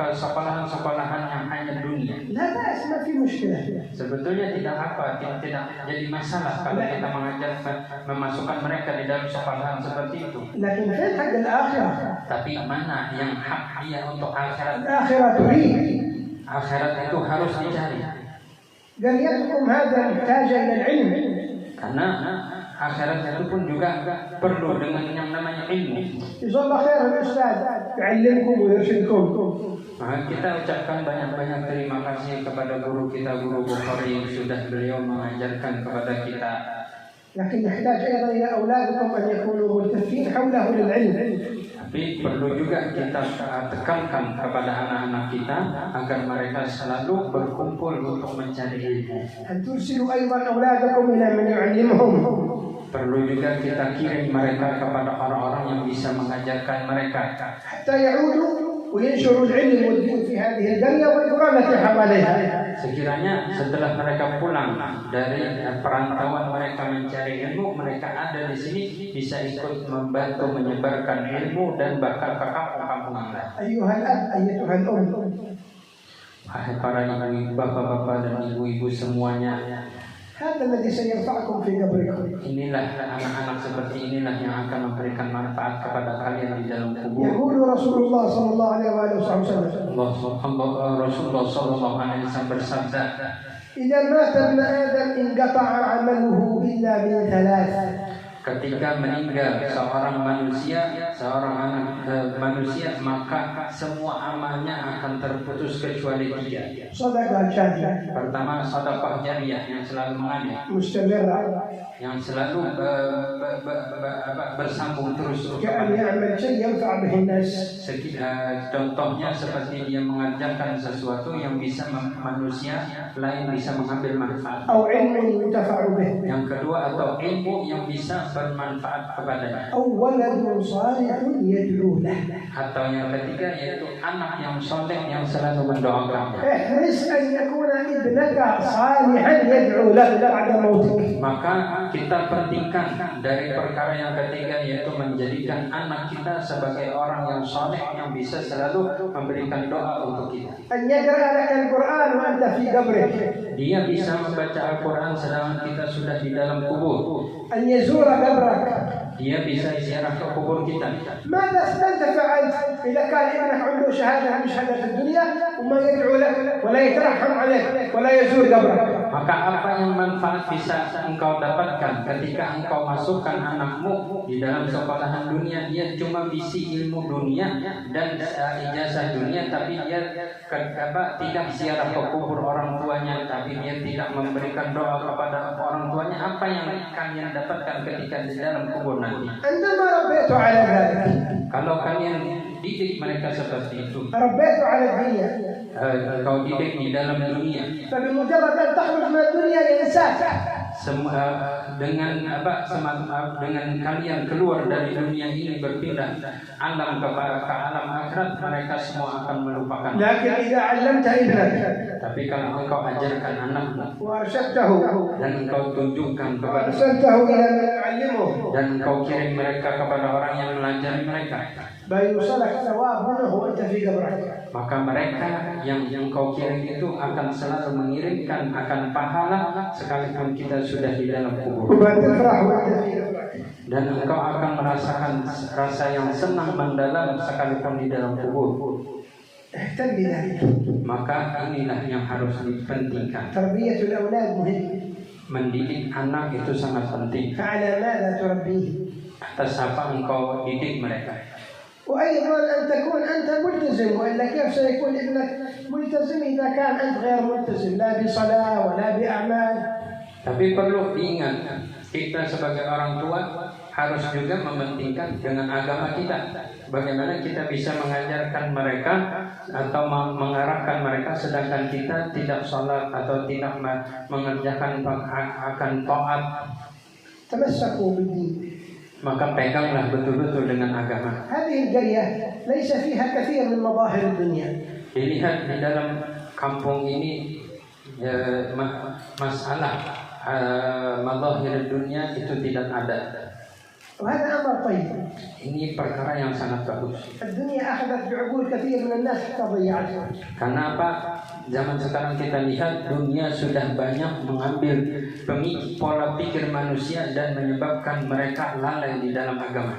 ke sekolahan-sekolahan yang hanya dunia. لا بأس ما في مشكلة. Sebetulnya tidak tidak jadi masalah kalau kita memasukkan mereka di dalam sekolahan seperti itu. لكن فين حق الآخرة؟ Tapi mana yang hak dia untuk akhirat? الآخرة تريد. Akhirat itu harus dicari. قريتكم هذا محتاجة إلى العلم. Karena akhirat itu pun juga perlu dengan yang namanya ilmu. جزاه الله خير الأستاذ يعلمكم ويرشدكم. Maka kita ucapkan banyak-banyak terima kasih kepada guru kita, Guru Bukhari, yang sudah beliau mengajarkan kepada kita. لكن يحتاج أيضا إلى أولادكم أن يكونوا ملتفين حوله للعلم. Tapi perlu juga kita tekankan kepada anak-anak kita agar mereka selalu berkumpul untuk mencari ilmu. أن ترسلوا أيضا أولادكم إلى من يعلمهم. Perlu juga kita kirim mereka kepada orang-orang yang bisa mengajarkan mereka. حتى يعودوا وينشروا العلم والدين في هذه القرية والقرى التي حواليها. Sekiranya setelah mereka pulang dari perantauan mereka mencari ilmu, mereka ada di sini bisa ikut membantu menyebarkan ilmu dan bahkan ke kampung-kampung yang lain. أيها الأب أيتها الأم. Wahai para ibu, bapak-bapak dan ibu-ibu semuanya, هذا الذي سينفعكم في قبركم. inilah anak-anak seperti inilah yang akan memberikan manfaat kepada kalian di dalam kubur. يقول رسول الله صلى الله عليه وآله وسلم Rasulullah Sallallahu Alaihi Wasallam bersabda, إذا مات ابن آدم انقطع عمله إلا من ثلاث. ketika meninggal seorang anak manusia, maka semua amalnya akan terputus kecuali 3. صدقة جارية Pertama, sedekah jariyah yang selalu mengalir, مستمرة yang selalu bersambung terus. كأن يعمل شيء ينفع به الناس. Contohnya seperti dia mengajarkan sesuatu yang bisa manusia lain bisa mengambil manfaat. أو علم ينتفع به. Yang kedua, atau ilmu yang bisa bermanfaat kepadanya. أو ولد صالح يدعو له. Atau yang ketiga yaitu anak yang soleh yang selalu mendoakannya. احرص أن يكون ابنك صالحا يدعو له بعد موتك. Maka kita pentingkan dari perkara yang ketiga yaitu menjadikan anak kita sebagai orang yang soleh yang bisa selalu memberikan doa untuk kita. أن يقرأ لك القرآن وأنت في قبرك. Dia bisa membaca Al-Quran sedangkan kita sudah di dalam kubur. أن يزور قبرك. Dia bisa ziarah ke kubur kita. ماذا ستنتفع أنت إذا كان ابنك عنده شهادة من شهادات الدنيا وما يدعو لك ولا يترحم عليك ولا يزور قبرك؟ Maka apa yang manfaat bisa engkau dapatkan ketika engkau masukkan anakmu di dalam sekolahan dunia? Dia cuma bisi ilmu dunia dan ijazah dunia, tapi dia tidak ziarah ke kubur orang tuanya, tapi dia tidak memberikan doa kepada orang tuanya. Apa yang kalian dapatkan ketika di dalam kubur nanti? عندما ربيت على ذلك. Kalau kalian didik mereka seperti itu, ربيت على الدنيا. kau didik di dalam dunia, فبمجرد أن تخرج من الدنيا ينساك. dengan kalian keluar dari dunia ini berpindah alam ke alam akhirat, mereka semua akan melupakan. لكن إذا علمت ابنك Tapi kalau engkau ajarkan anakmu وأرشدته dan engkau tunjukkan kepada وأرسلته إلى من يعلمه dan engkau kirim mereka kepada orang yang melajari mereka, بيوصلك ثواب منه وأنت في قبرك. maka mereka yang kau kirim itu akan selalu mengirimkan akan pahala sekalipun kita sudah di dalam kubur. وتفرح وأنت في قبرك. Dan engkau akan merasakan rasa yang senang mendalam sekalipun di dalam kubur. اهتم بذلك. Maka inilah yang harus dipentingkan. تربية الأولاد مهم. Mendidik anak itu sangat penting. فعلى ماذا تربيه؟ Atas apa engkau didik mereka. وأيضا أن تكون أنت ملتزم، وإلا كيف سيكون ابنك ملتزم إذا كان أنت غير ملتزم لا بصلاة ولا بأعمال. Tapi perlu diingat, kita sebagai orang tua harus juga mementingkan dengan agama kita. Bagaimana kita bisa mengajarkan mereka atau mengarahkan mereka sedangkan kita tidak sholat atau tidak mengerjakan akan taat. تمسكوا بالدين. Maka peganglah betul-betul dengan agama. هذه القرية ليس فيها كثير من مظاهر الدنيا. Dilihat di dalam kampung ini masalah mazahir dunia itu tidak ada. وهذا أمر طيب. Ini perkara yang sangat bagus. الدنيا أخذت بعقول كثير من الناس حتى ضيعتها. Karena apa? Zaman sekarang kita lihat dunia sudah banyak mengambil pola pikir manusia dan menyebabkan mereka lalai di dalam agama.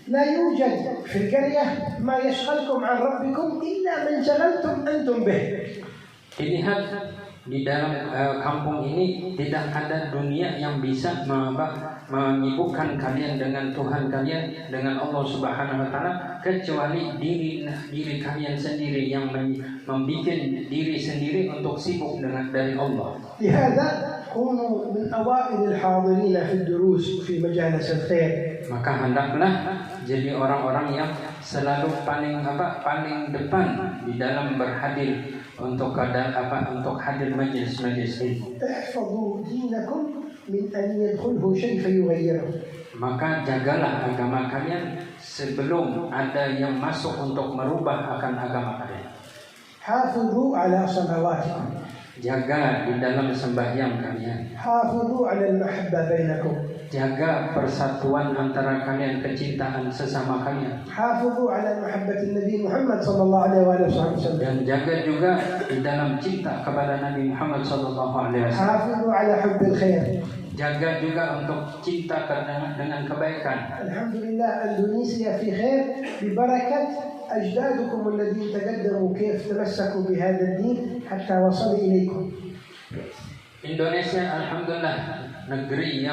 لا يوجد في القرية ما يشغلكم عن ربكم إلا من شغلتم أنتم به. Dilihat di dalam kampung ini tidak ada dunia yang bisa menyibukkan kalian dengan Tuhan kalian, dengan Allah Subhanahu wa taala, kecuali diri kalian sendiri yang membuat diri sendiri untuk sibuk dari Allah. لهذا كونوا من أوائل الحاضرين في الدروس في مجالس الخير. Maka hendaklah jadi orang-orang yang selalu paling depan di dalam berhadir untuk hadir majelis-majelis ilmu. احفظوا دينكم من أن يدخله شيء فيغيره. Maka jagalah agama kalian sebelum ada yang masuk untuk merubah akan agama kalian. حافظوا على صلواتكم. Jaga di dalam sembahyang kalian. حافظوا على المحبة بينكم. Jaga persatuan antara kalian, kecintaan sesama kalian. حافظوا على محبة النبي محمد صلى الله عليه وسلم. Dan jaga juga di dalam cinta kepada Nabi Muhammad sallallahu alaihi wasallam. حافظوا على حب الخير. Jaga juga untuk cinta dengan kebaikan. Alhamdulillah, Indonesia fi khair ببركة أجدادكم الذين تقدموا كيف تمسكوا بهذا الدين حتى وصل إليكم. Indonesia alhamdulillah negeri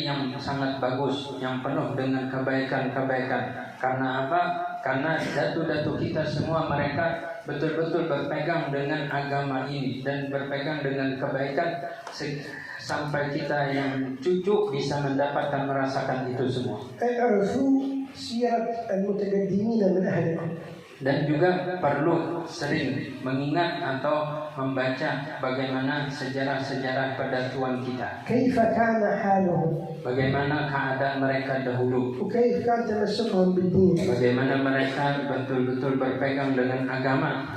yang sangat bagus, yang penuh dengan kebaikan-kebaikan. Karena apa? Karena datu-datu kita semua mereka betul-betul berpegang dengan agama ini dan berpegang dengan kebaikan sampai kita yang cucu bisa mendapatkan merasakan itu semua. Dan juga perlu sering mengingat atau membaca bagaimana sejarah-sejarah pedatuan kita. Bagaimana keadaan mereka dahulu. Bagaimana mereka betul-betul berpegang dengan agama.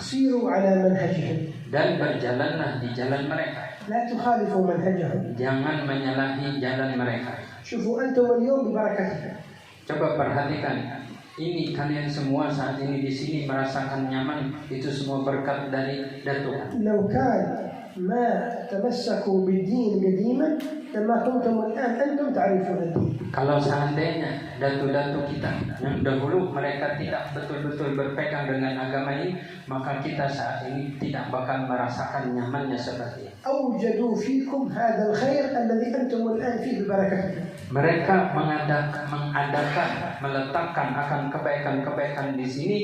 Dan berjalanlah di jalan mereka. Jangan menyalahi jalan mereka. Coba perhatikan. Ini kalian semua saat ini di sini merasakan nyaman, itu semua berkat dari Datu. لو كان ما تمسكوا بالدين قديما لما كنتم الآن أنتم تعرفون الدين. Kalau seandainya datu-datu kita yang dahulu mereka tidak betul-betul berpegang dengan agama ini, maka kita saat ini tidak bakal merasakan nyamannya seperti ini. أوجدوا فيكم هذا الخير الذي أنتم الآن فيه ببركته. Mereka meletakkan akan kebaikan-kebaikan di sini,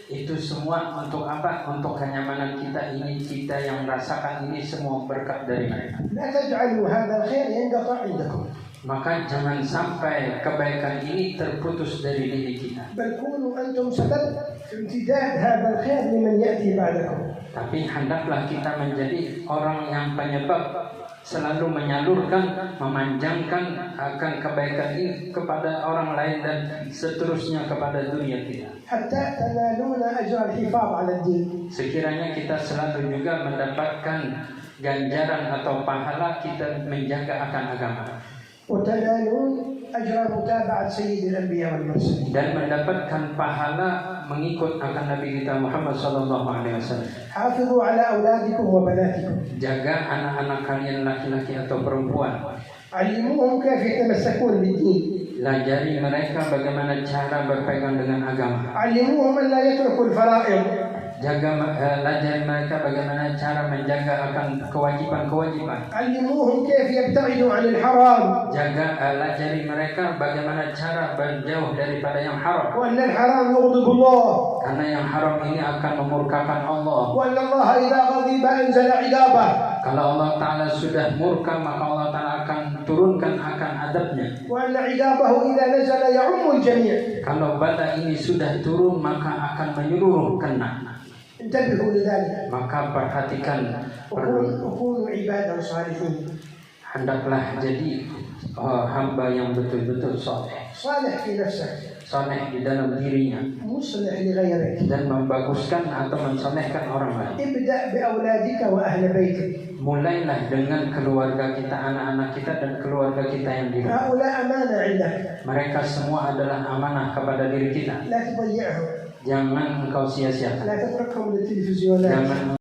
itu semua untuk apa? Untuk kenyamanan kita ini, kita yang merasakan ini semua berkat dari mereka. لا تجعلوا هذا الخير ينقطع عندكم. Maka jangan sampai kebaikan ini terputus dari diri kita. بل كونوا أنتم سبب في امتداد هذا الخير لمن يأتي بعدكم. Tapi hendaklah kita menjadi orang yang penyebab selalu menyalurkan, memanjangkan akan kebaikan ini kepada orang lain dan seterusnya kepada dunia kita. حتى تنالون أجر الحفاظ على الدين. Sekiranya kita selalu juga mendapatkan ganjaran atau pahala kita menjaga akan agama. وتنالون أجر متابعة سيد الأنبياء والمرسلين. Dan mendapatkan pahala mengikut akan Nabi kita Muhammad sallallahu alaihi wasallam. حافظوا على أولادكم وبناتكم. Jaga anak-anak kalian laki-laki atau perempuan. علموهم كيف يتمسكون بالدين. Lajari mereka bagaimana cara berpegang dengan agama. علموهم أن لا يتركوا الفرائض. Lajari mereka bagaimana cara menjaga akan kewajiban-kewajiban. علموهم كيف يبتعدوا عن الحرام. Lajari mereka bagaimana cara berjauh daripada yang haram. وأن الحرام يغضب الله. Karena yang haram ini akan memurkakan Allah. وأن الله إذا غضب أنزل عقابه. Kalau Allah Ta'ala sudah murka, maka Allah Ta'ala akan turunkan akan adabnya. وأن عقابه إذا نزل يعم الجميع. Kalau bala ini sudah turun, maka akan menyeluruh kena. انتبهوا لذلك. Maka perhatikan, وكونوا عبادا صالحين. hendaklah jadi hamba yang betul-betul saleh. صالح في نفسك. soleh di dalam dirinya مصلح لغيرك. dan membaguskan atau mensolehkan orang lain. ابدأ بأولادك وأهل بيتك. Mulailah dengan keluarga kita, anak-anak kita dan keluarga kita yang di rumah. هؤلاء أمانة عندك. Mereka semua adalah amanah kepada diri kita. لا تضيعهم. Jangan engkau sia-siakan. لا تتركهم للتلفزيونات. Jangan